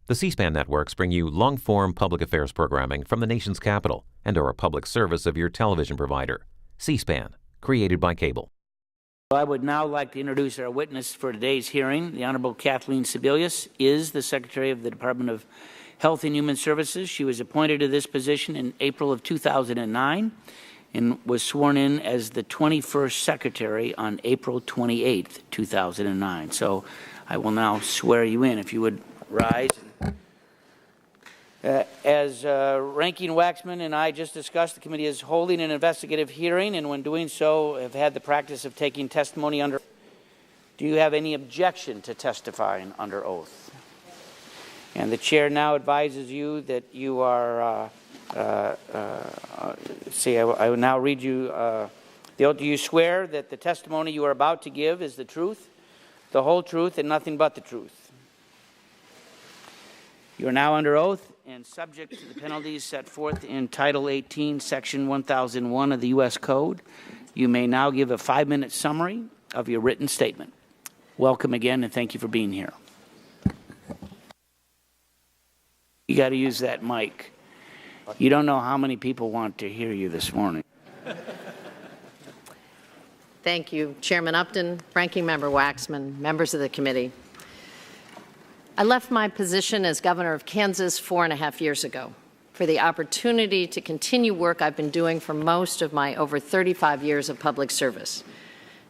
The C-SPAN networks bring you long-form public affairs programming from the nation's capital and are a public service of your television provider. C-SPAN, created by cable. I would now like to introduce our witness for today's hearing. The Honorable Kathleen Sebelius is the Secretary of the Department of Health and Human Services. She was appointed to this position in April of 2009 and was sworn in as the 21st Secretary on April 28th, 2009. So I will now swear you in. If you would rise. As Ranking Waxman and I just discussed, the committee is holding an investigative hearing, and when doing so, have had the practice of taking testimony under oath. Do you have any objection to testifying under oath? And the chair now advises you that you are, I will now read you the oath. Do you swear that the testimony you are about to give is the truth, the whole truth, and nothing but the truth? You are now under oath and subject to the penalties set forth in Title 18, Section 1001 of the U.S. Code. You may now give a 5-minute summary of your written statement. Welcome again, and thank you for being here. You got to use that mic. You don't know how many people want to hear you this morning. Thank you, Chairman Upton, Ranking Member Waxman, members of the committee. I left my position as governor of Kansas 4.5 years ago for the opportunity to continue work I've been doing for most of my over 35 years of public service,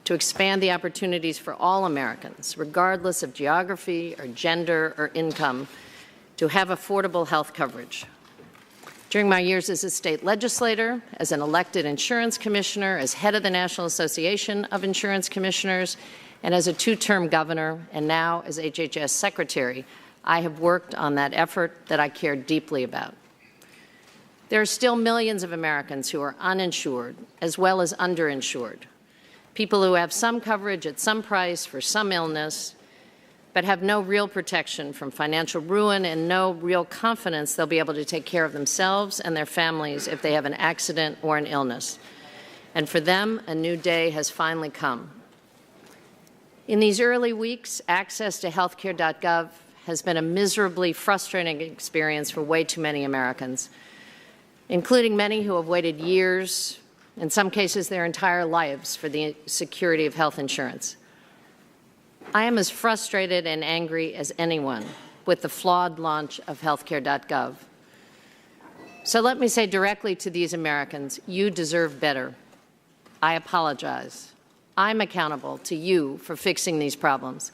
to expand the opportunities for all Americans, regardless of geography or gender or income, to have affordable health coverage. During my years as a state legislator, as an elected insurance commissioner, as head of the National Association of Insurance Commissioners, and as a 2-term governor, and now as HHS secretary, I have worked on that effort that I care deeply about. There are still millions of Americans who are uninsured as well as underinsured, people who have some coverage at some price for some illness, but have no real protection from financial ruin and no real confidence they'll be able to take care of themselves and their families if they have an accident or an illness. And for them, a new day has finally come. In these early weeks, access to healthcare.gov has been a miserably frustrating experience for way too many Americans, including many who have waited years, in some cases their entire lives, for the security of health insurance. I am as frustrated and angry as anyone with the flawed launch of healthcare.gov. So let me say directly to these Americans, you deserve better. I apologize. I'm accountable to you for fixing these problems,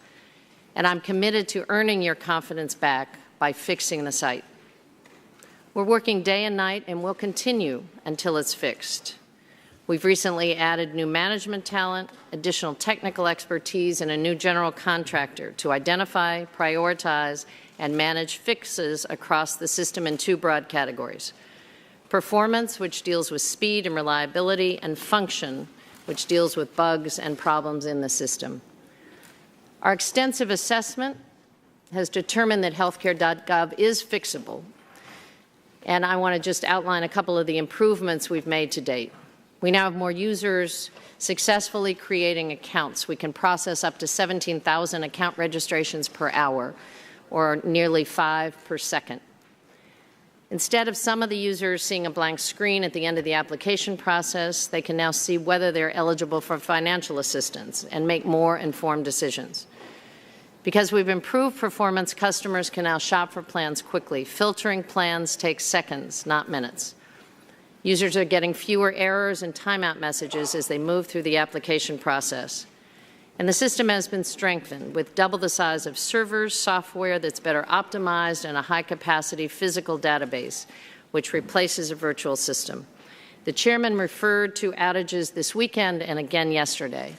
and I'm committed to earning your confidence back by fixing the site. We're working day and night, and we'll continue until it's fixed. We've recently added new management talent, additional technical expertise, and a new general contractor to identify, prioritize, and manage fixes across the system in 2 broad categories: performance, which deals with speed and reliability, and function, which deals with bugs and problems in the system. Our extensive assessment has determined that healthcare.gov is fixable, and I want to just outline a couple of the improvements we've made to date. We now have more users successfully creating accounts. We can process up to 17,000 account registrations per hour, or nearly 5 per second. Instead of some of the users seeing a blank screen at the end of the application process, they can now see whether they're eligible for financial assistance and make more informed decisions. Because we've improved performance, customers can now shop for plans quickly. Filtering plans takes seconds, not minutes. Users are getting fewer errors and timeout messages as they move through the application process. And the system has been strengthened with double the size of servers, software that's better optimized, and a high-capacity physical database, which replaces a virtual system. The chairman referred to outages this weekend and again yesterday.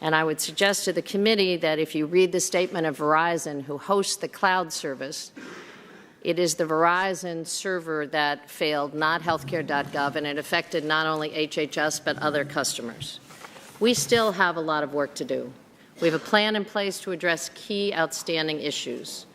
And I would suggest to the committee that if you read the statement of Verizon, who hosts the cloud service, it is the Verizon server that failed, not healthcare.gov, and it affected not only HHS but other customers. We still have a lot of work to do. We have a plan in place to address key outstanding issues.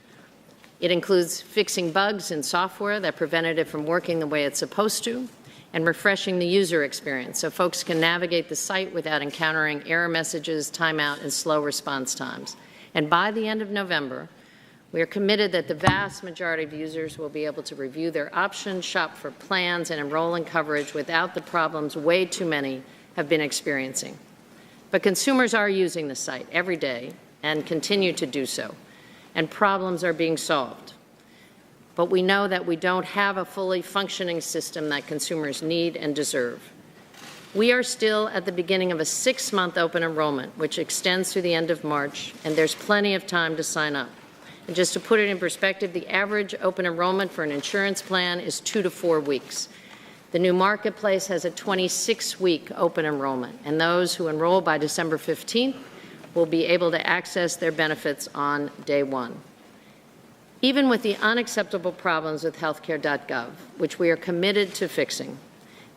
It includes fixing bugs in software that prevented it from working the way it's supposed to, and refreshing the user experience so folks can navigate the site without encountering error messages, timeout, and slow response times. And by the end of November, We are committed that the vast majority of users will be able to review their options, shop for plans, and enroll in coverage without the problems way too many have been experiencing. But consumers are using the site every day and continue to do so, and problems are being solved. But we know that we don't have a fully functioning system that consumers need and deserve. We are still at the beginning of a 6-month open enrollment, which extends through the end of March, and there's plenty of time to sign up. And just to put it in perspective, the average open enrollment for an insurance plan is 2 to 4 weeks. The new marketplace has a 26-week open enrollment, and those who enroll by December 15th will be able to access their benefits on day one. Even with the unacceptable problems with healthcare.gov, which we are committed to fixing,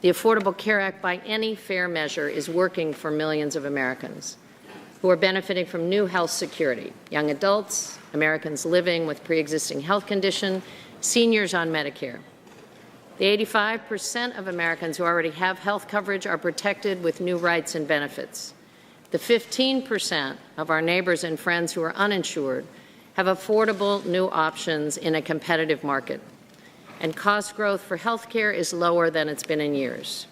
the Affordable Care Act, by any fair measure, is working for millions of Americans who are benefiting from new health security: young adults, Americans living with pre-existing health condition, seniors on Medicare. The 85% of Americans who already have health coverage are protected with new rights and benefits. The 15% of our neighbors and friends who are uninsured have affordable new options in a competitive market. And cost growth for health care is lower than it's been in years.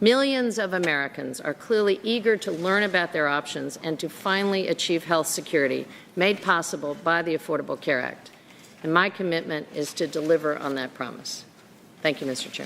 Millions of Americans are clearly eager to learn about their options and to finally achieve health security made possible by the Affordable Care Act. And my commitment is to deliver on that promise. Thank you, Mr. Chairman.